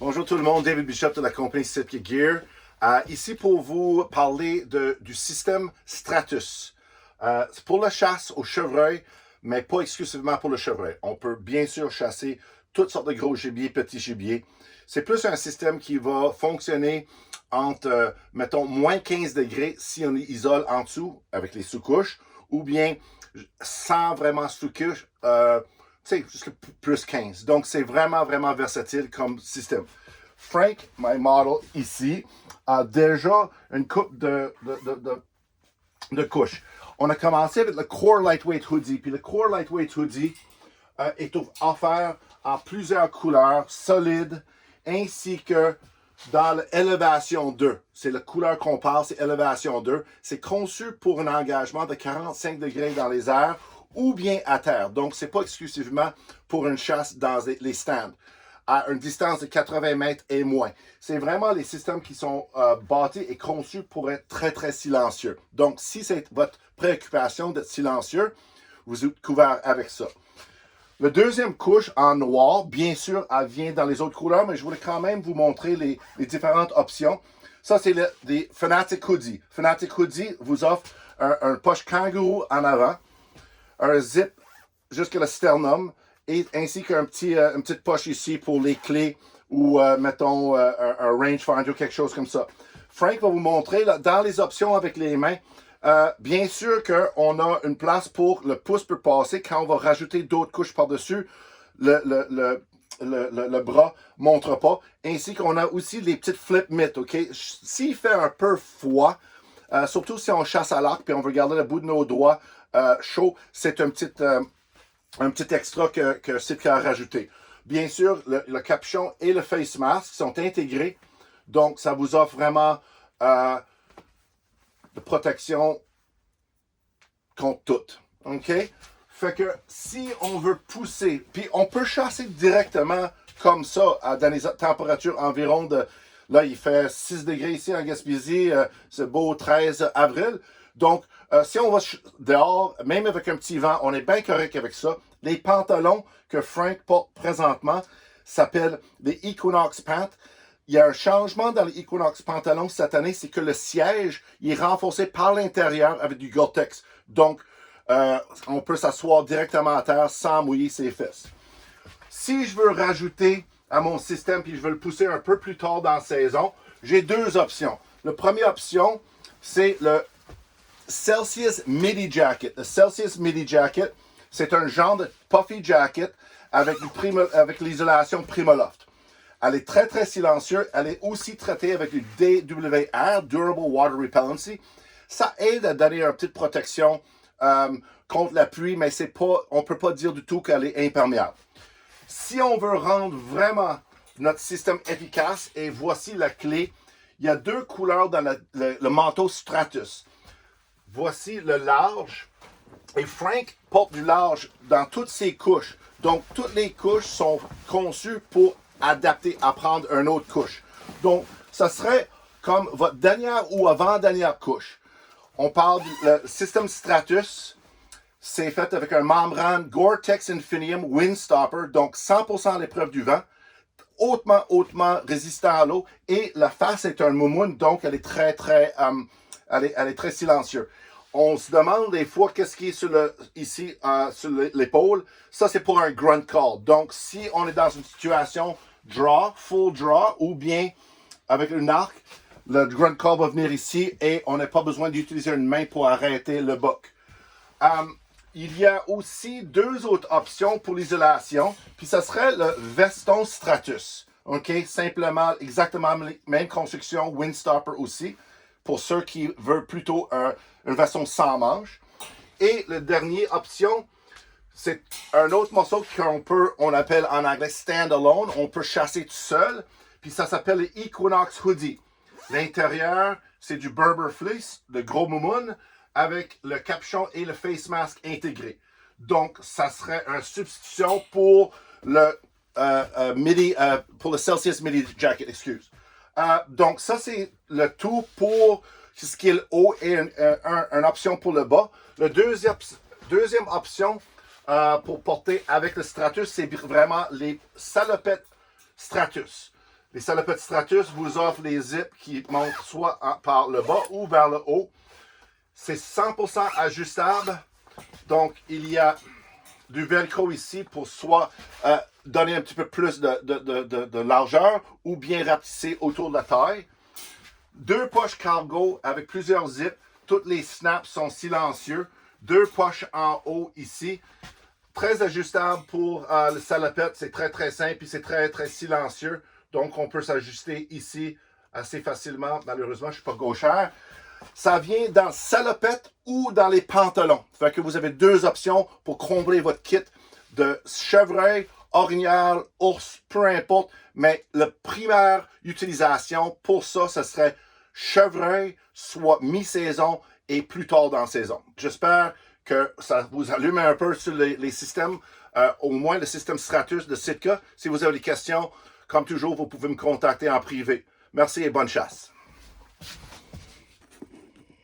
Bonjour tout le monde, David Bishop de la compagnie 7 Pieds Gear. Ici pour vous parler du système Stratus. C'est pour la chasse au chevreuil, mais pas exclusivement pour le chevreuil. On peut bien sûr chasser toutes sortes de gros gibiers, petits gibiers. C'est plus un système qui va fonctionner entre, mettons, moins 15 degrés si on isole en dessous avec les sous-couches, ou bien sans vraiment sous-couche, jusqu'à plus 15. Donc, c'est vraiment, vraiment versatile comme système. Frank, my model ici, a déjà une coupe de couches. On a commencé avec le Core Lightweight Hoodie. Puis le Core Lightweight Hoodie est offert en plusieurs couleurs solides, ainsi que dans l'élévation 2. C'est la couleur qu'on parle, c'est élévation 2. C'est conçu pour un engagement de 45 degrés dans les airs ou bien à terre. Donc, c'est pas exclusivement pour une chasse dans les stands à une distance de 80 mètres et moins. C'est vraiment les systèmes qui sont bâtis et conçus pour être très, très silencieux. Donc, si c'est votre préoccupation d'être silencieux, vous êtes couvert avec ça. La deuxième couche en noir, bien sûr, elle vient dans les autres couleurs, mais je voulais quand même vous montrer les différentes options. Ça, c'est des Fanatic Hoodie. Fanatic Hoodie vous offre un poche kangourou en avant, un zip jusqu'à le sternum, et ainsi qu'une petite poche ici pour les clés ou, mettons, un rangefinder ou quelque chose comme ça. Frank va vous montrer, là, dans les options avec les mains, bien sûr qu'on a une place pour le pouce peut passer. Quand on va rajouter d'autres couches par-dessus, le bras ne montre pas. Ainsi qu'on a aussi les petites flip mitts, OK? S'il fait un peu froid, surtout si on chasse à l'arc puis on veut garder le bout de nos doigts chaud, c'est un petit extra que Sitka a rajouté. Bien sûr, le capuchon et le face mask sont intégrés. Donc, ça vous offre vraiment de protection contre tout. OK? Fait que si on veut pousser, puis on peut chasser directement comme ça dans les températures environ de... Là, il fait 6 degrés ici en Gaspésie. C'est beau 13 avril. Donc, si on va dehors, même avec un petit vent, on est bien correct avec ça. Les pantalons que Frank porte présentement s'appellent des Equinox Pants. Il y a un changement dans les Equinox pantalons cette année, c'est que le siège il est renforcé par l'intérieur avec du Gore-Tex. Donc, on peut s'asseoir directement à terre sans mouiller ses fesses. Si je veux rajouter à mon système puis je veux le pousser un peu plus tard dans la saison, j'ai deux options. La première option, c'est le Celsius Midi Jacket. Le Celsius Midi Jacket, c'est un genre de puffy jacket avec l'isolation Primaloft. Elle est très, très silencieuse. Elle est aussi traitée avec du DWR, Durable Water Repellency. Ça aide à donner une petite protection contre la pluie, mais on ne peut pas dire du tout qu'elle est imperméable. Si on veut rendre vraiment notre système efficace, et voici la clé, il y a deux couleurs dans le manteau Stratus. Voici le large. Et Frank porte du large dans toutes ses couches. Donc, toutes les couches sont conçues pour adapter à prendre une autre couche. Donc, ça serait comme votre dernière ou avant-dernière couche. On parle du système Stratus. C'est fait avec un membrane Gore-Tex Infinium Windstopper, donc 100% à l'épreuve du vent, hautement résistant à l'eau. Et la face est un moumoune, donc elle est très silencieuse. On se demande des fois qu'est-ce qui est ici sur l'épaule. Ça, c'est pour un grunt call. Donc, si on est dans une situation full draw, ou bien avec une arc, le grunt call va venir ici et on n'a pas besoin d'utiliser une main pour arrêter le buck. Il y a aussi deux autres options pour l'isolation. Puis, ça serait le veston Stratus. OK? Simplement, exactement la même construction, Windstopper aussi. Pour ceux qui veulent plutôt une veston sans manches. Et la dernière option, c'est un autre morceau qu'on appelle en anglais standalone. On peut chasser tout seul. Puis ça s'appelle le Equinox Hoodie. L'intérieur, c'est du Berber Fleece, de gros moumoune, avec le capuchon et le face mask intégrés. Donc, ça serait une substitution pour le Celsius Midi Jacket, excuse. Donc, ça, c'est le tout pour ce qui est le haut et une option pour le bas. La deuxième option pour porter avec le Stratus, c'est vraiment les salopettes Stratus. Les salopettes Stratus vous offrent les zips qui montent soit par le bas ou vers le haut. C'est 100% ajustable. Donc, il y a du velcro ici pour soit donner un petit peu plus de largeur ou bien rapetisser autour de la taille. 2 poches cargo avec plusieurs zips. Toutes les snaps sont silencieux. 2 poches en haut ici. Très ajustable pour le salopette. C'est très, très simple et c'est très, très silencieux. Donc, on peut s'ajuster ici assez facilement. Malheureusement, je ne suis pas gauchère. Ça vient dans salopette ou dans les pantalons. Fait que vous avez 2 options pour combler votre kit de chevreuil, orignal, ours, peu importe. Mais la primaire utilisation pour ça, ce serait chevreuil, soit mi-saison et plus tard dans la saison. J'espère que ça vous allume un peu sur les systèmes, au moins le système Stratus de Sitka. Si vous avez des questions, comme toujours, vous pouvez me contacter en privé. Merci et bonne chasse.